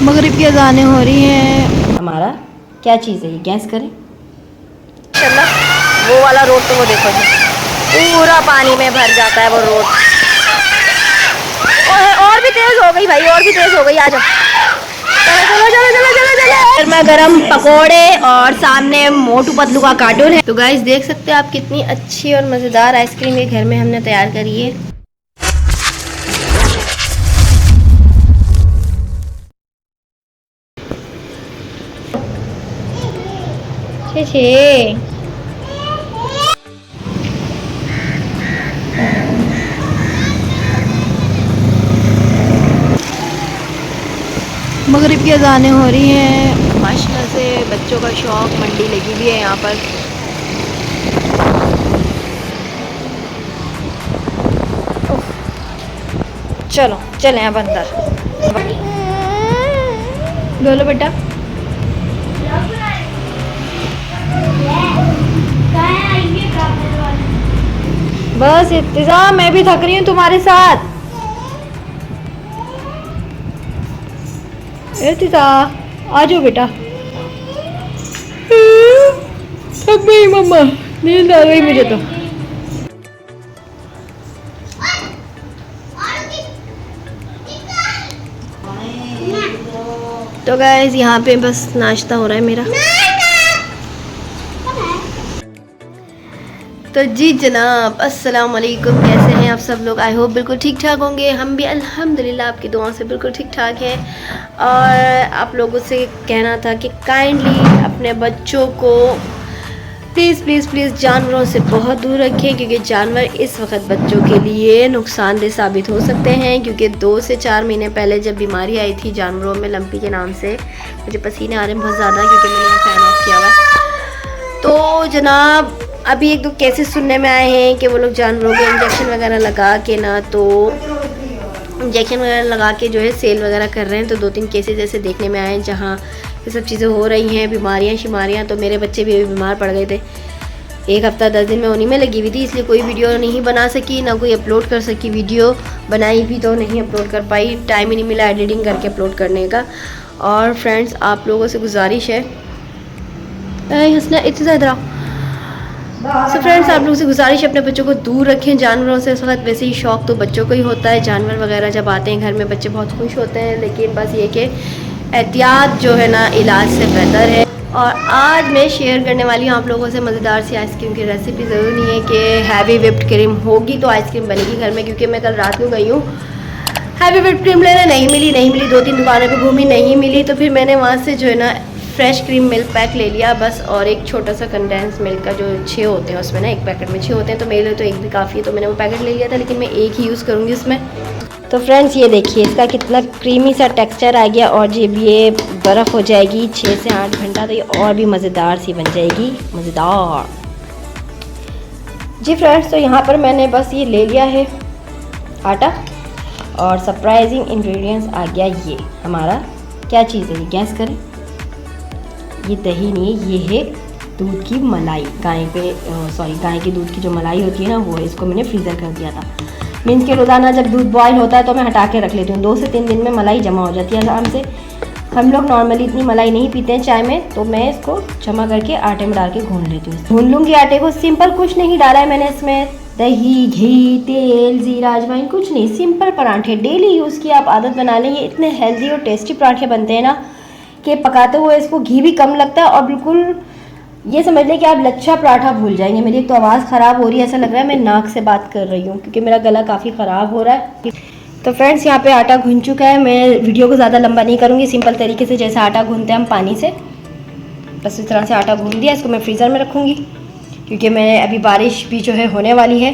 मगरिब की अज़ानें हो रही हैं। हमारा क्या चीज़ है ये, गैस करें। वो वाला रोड तो वो देखो जी, पूरा पानी में भर जाता है वो रोड। और भी तेज हो गई भाई, और भी तेज हो गई। आ जाओ, चलो चलो चलो चलो चलो चलो। गर्मा गर्म पकोड़े और सामने मोटू पतलू का कार्टून है। तो गाइस देख सकते हैं आप कितनी अच्छी और मज़ेदार आइसक्रीम ये घर में हमने तैयार करी है। छे मगरिब की अज़ानें हो रही हैं। माशाल्लाह से बच्चों का शौक मंडी लगी हुई है यहाँ पर। चलो चले अब अंदर। बोलो बेटा। बस इत्तिज़ा, मैं भी थक रही हूँ तुम्हारे साथ। इत्तिज़ा आ जाओ बेटा। थक गई मम्मा, नींद आ गई मुझे तो। तो गाइस यहाँ पे बस नाश्ता हो रहा है मेरा। तो जी जनाब, अस्सलाम वालेकुम। कैसे हैं आप सब लोग? आई होप बिल्कुल ठीक ठाक होंगे। हम भी अल्हम्दुलिल्लाह आपकी दुआओं से बिल्कुल ठीक ठाक हैं। और आप लोगों से कहना था कि काइंडली अपने बच्चों को प्लीज़ प्लीज़ प्लीज़ जानवरों से बहुत दूर रखें, क्योंकि जानवर इस वक्त बच्चों के लिए नुकसानदेह साबित हो सकते हैं। क्योंकि 2 से 4 महीने पहले जब बीमारी आई थी जानवरों में, लंपी के नाम से, मुझे पसीने आ रहे हैं बहुत ज़्यादा क्योंकि मैंने फ़ैन ऑफ किया हुआ है। तो जनाब अभी एक दो केसेस सुनने में आए हैं कि वो लोग जानवरों के इंजेक्शन वगैरह लगा के ना, तो इंजेक्शन वगैरह लगा के जो है सेल वगैरह कर रहे हैं। तो 2-3 केसेस ऐसे देखने में आए हैं जहाँ ये सब चीज़ें हो रही हैं, बीमारियाँ शिमारियाँ। तो मेरे बच्चे भी अभी बीमार पड़ गए थे। 1 हफ़्ता 10 दिन में उन्हीं में लगी हुई थी, इसलिए कोई वीडियो नहीं बना सकी, ना कोई अपलोड कर सकी। वीडियो बनाई भी तो नहीं अपलोड कर पाई, टाइम ही नहीं मिला एडिटिंग करके अपलोड करने का। और फ्रेंड्स आप लोगों से गुजारिश है, हंसना इतनी ज़्यादा। सो फ्रेंड्स आप लोगों से गुजारिश है, अपने बच्चों को दूर रखें जानवरों से। इस वक्त वैसे ही शौक़ तो बच्चों को ही होता है, जानवर वगैरह जब आते हैं घर में बच्चे बहुत खुश होते हैं। लेकिन बस ये कि एहतियात जो है ना इलाज से बेहतर है। और आज मैं शेयर करने वाली हूँ आप लोगों से मज़ेदार सी आइसक्रीम की रेसिपी। ज़रूर नहीं है कि हैवी व्हिप्ड क्रीम होगी तो आइसक्रीम बनेगी घर में, क्योंकि मैं कल रात को गई हूँ हैवी व्हिप्ड क्रीम लेने, नहीं मिली 2-3 दुकानों पे घूमी, नहीं मिली। तो फिर मैंने वहाँ से जो है ना फ्रेश क्रीम मिल्क पैक ले लिया बस, और एक छोटा सा कंडेंस मिल्क का जो 6 होते हैं उसमें ना, एक पैकेट में 6 होते हैं, तो मेरे लिए तो एक भी काफ़ी है। तो मैंने वो पैकेट ले लिया था, लेकिन मैं एक ही यूज़ करूँगी उसमें। तो फ्रेंड्स ये देखिए इसका कितना क्रीमी सा टेक्सचर आ गया। और जब ये बर्फ़ हो जाएगी 6 से 8 घंटा, तो ये और भी मज़ेदार सी बन जाएगी, मज़ेदार जी फ्रेंड्स। तो यहाँ पर मैंने बस ये ले लिया है आटा, और सरप्राइजिंग इंग्रेडिएंट्स आ गया ये हमारा। क्या चीज़ है ये, गैस करें। ये दही नहीं है, ये है दूध की मलाई। गाय के दूध की जो मलाई होती है ना, वो है। इसको मैंने फ्रीज़र कर दिया था। मीन्स के रोज़ाना जब दूध बॉयल होता है तो मैं हटा के रख लेती हूँ, 2 से 3 दिन में मलाई जमा हो जाती है आराम से। हम लोग नॉर्मली इतनी मलाई नहीं पीते हैं चाय में, तो मैं इसको जमा करके आटे में डाल के भून लेती हूँ। भून लूँगी आटे को, सिंपल, कुछ नहीं डाला है मैंने इसमें, दही, घी, तेल, जीरा, अजवाइन, कुछ नहीं। सिंपल पराठे डेली यूज़ की आप आदत बना लें। ये इतने हेल्दी और टेस्टी पराठे बनते हैं ना कि पकाते हुए इसको घी भी कम लगता है, और बिल्कुल ये समझ लें कि आप लच्छा पराठा भूल जाएंगे। मेरी एक तो आवाज़ ख़राब हो रही है, ऐसा लग रहा है मैं नाक से बात कर रही हूँ, क्योंकि मेरा गला काफ़ी ख़राब हो रहा है। तो फ्रेंड्स यहाँ पे आटा भून चुका है। मैं वीडियो को ज़्यादा लंबा नहीं करूँगी, सिंपल तरीके से जैसे आटा गूँथते हैं हम पानी से, बस इस तरह से आटा गूँथ दिया। इसको मैं फ्रीज़र में रखूँगी, क्योंकि मैं अभी बारिश भी जो है होने वाली है,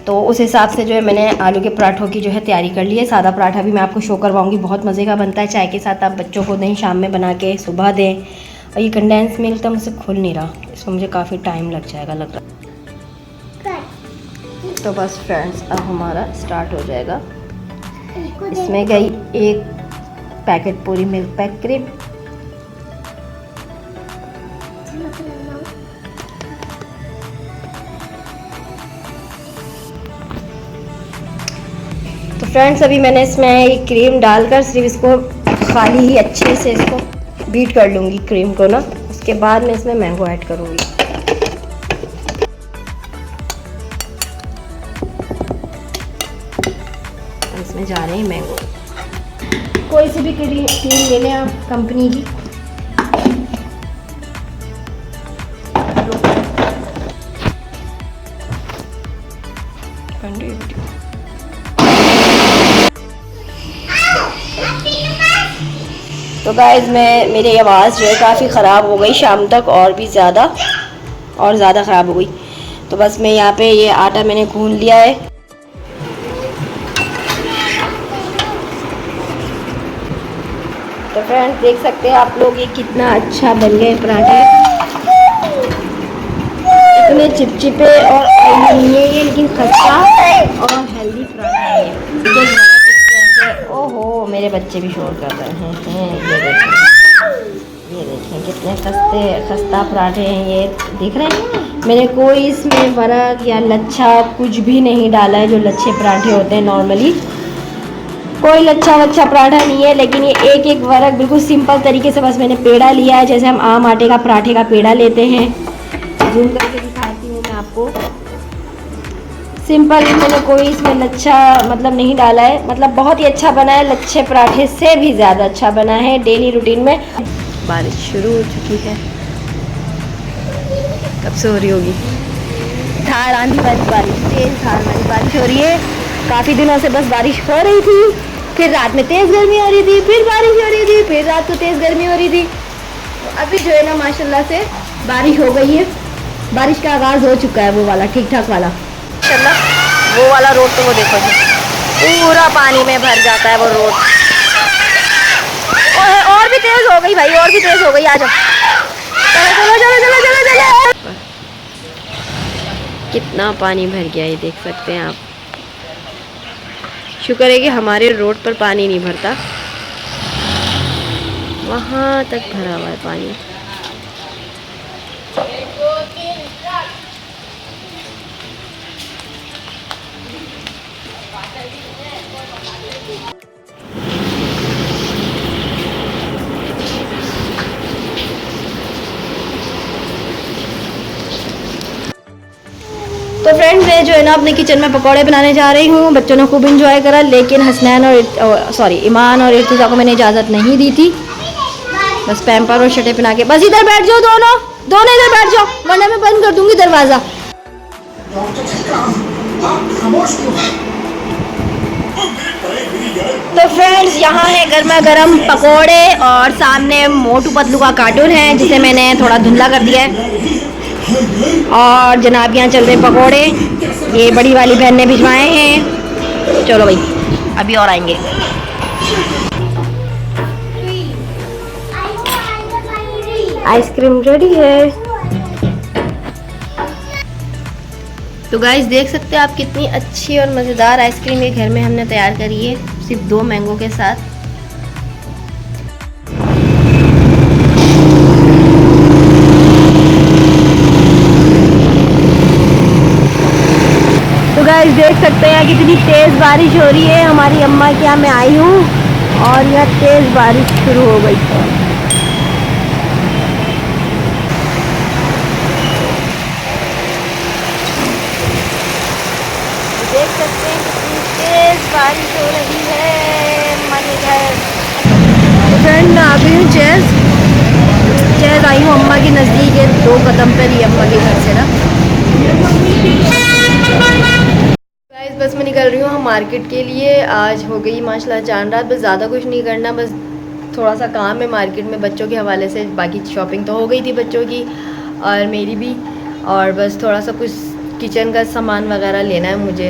तो उस हिसाब से जो है मैंने आलू के पराठों की जो है तैयारी कर ली है। सादा पराठा भी मैं आपको शो करवाऊँगी, बहुत मज़े का बनता है। चाय के साथ आप बच्चों को दें, शाम में बना के सुबह दें। और ये कंडेंस मिल्क तो मुझसे खुल नहीं रहा, इसमें मुझे काफ़ी टाइम लग जाएगा लग रहा। तो बस फ्रेंड्स अब हमारा स्टार्ट हो जाएगा। इसमें गई 1 पैकेट पूरी मिल्क पैक क्रीम, तो फ्रेंड्स अभी मैंने इसमें एक क्रीम डालकर सिर्फ इसको खाली ही अच्छे से इसको बीट कर लूँगी क्रीम को ना। उसके बाद मैं इसमें मैंगो ऐड करूँगी। इसमें जा रहे हैं मैंगो। कोई सी भी क्रीम ले लें आप कंपनी की। तो गाइस मेरी आवाज़ जो है काफ़ी ख़राब हो गई शाम तक, और भी ज़्यादा ख़राब हो गई। तो बस मैं यहाँ पे ये आटा मैंने गूंद लिया है। तो फ्रेंड्स देख सकते हैं आप लोग ये कितना अच्छा बन गए पराठे, इतने चिपचिपे और ऑयली नहीं है ये, लेकिन खस्ता और हेल्दी पराठा है ये। ओहो मेरे बच्चे भी शोर कर रहे हैं। ये देखें कितने खस्ता पराठे हैं ये, दिख रहे हैं। मैंने कोई इसमें वरक या लच्छा कुछ भी नहीं डाला है, जो लच्छे पराठे होते हैं नॉर्मली। कोई लच्छा वच्छा पराठा नहीं है, लेकिन ये एक एक वरक बिल्कुल सिंपल तरीके से बस मैंने पेड़ा लिया है, जैसे हम आम आटे का पराठे का पेड़ा लेते हैं। जूम करके दिखाती हूँ मैं आपको। सिंपल, मैंने कोई इसमें लच्छा मतलब नहीं डाला है, मतलब बहुत ही अच्छा बना है, लच्छे पराठे से भी ज़्यादा अच्छा बना है डेली रूटीन में। बारिश शुरू हो चुकी है, कब से हो रही होगी। धार आंधी वाली बारिश, तेज धार वाली बारिश हो रही है। काफ़ी दिनों से बस बारिश हो रही थी, फिर रात में तेज़ गर्मी हो रही थी, फिर बारिश हो रही थी, फिर रात को तेज़ गर्मी हो रही थी। तो अभी जो है ना माशाल्लाह से बारिश हो गई है, बारिश का आगाज़ हो चुका है, वो वाला ठीक ठाक वाला। वो वाला रोड तो वो देखो जी, पूरा पानी में भर जाता है वो रोड। और भी तेज हो गई भाई, और भी तेज हो गई। आ जाओ, चलो चलो चलो चलो चलो चलो। कितना पानी भर गया ये देख सकते हैं आप। शुक्र है कि हमारे रोड पर पानी नहीं भरता, वहाँ तक भरा हुआ है पानी। तो फ्रेंड्स मैं जो है ना अपने किचन में पकौड़े बनाने जा रही हूँ। बच्चों ने खूब इंजॉय करा, लेकिन हसनैन और ईमान और इर्तिज़ा को मैंने इजाज़त नहीं दी थी। बस पैम्पर और शर्टें पहना के बस इधर बैठ जाओ, दोनों इधर बैठ जाओ, वरना मैं बंद कर दूंगी दरवाज़ा। तो फ्रेंड्स यहाँ है गर्मा गर्म पकौड़े और सामने मोटू पतलू का कार्टून है, जिसे मैंने थोड़ा धुंधला कर दिया है। और जनाब यहाँ चल रहे पकोड़े, ये बड़ी वाली बहन ने भिजवाए हैं। चलो भाई अभी और आएंगे। आइसक्रीम रेडी है। तो गाइस देख सकते हैं आप कितनी अच्छी और मज़ेदार आइसक्रीम ये घर में हमने तैयार करी है, सिर्फ 2 मैंगो के साथ। तो गाइस देख सकते हैं कितनी तेज़ बारिश हो रही है। हमारी अम्मा के यहाँ मैं आई हूँ और यह तेज़ बारिश शुरू हो गई। देख सकते हैं कितनी तेज़ बारिश हो रही है हमारे घर। फ्रेंड मैं आ गई हूँ चेज़ आई हूँ अम्मा के नज़दीक है, 2 कदम पर ही अम्मा के घर से ना। गाइस बस मैं निकल रही हूँ हम मार्केट के लिए। आज हो गई माशाल्लाह चांद रात, बस ज़्यादा कुछ नहीं करना, बस थोड़ा सा काम है मार्केट में बच्चों के हवाले से। बाकी शॉपिंग तो हो गई थी बच्चों की और मेरी भी, और बस थोड़ा सा कुछ किचन का सामान वगैरह लेना है मुझे ना।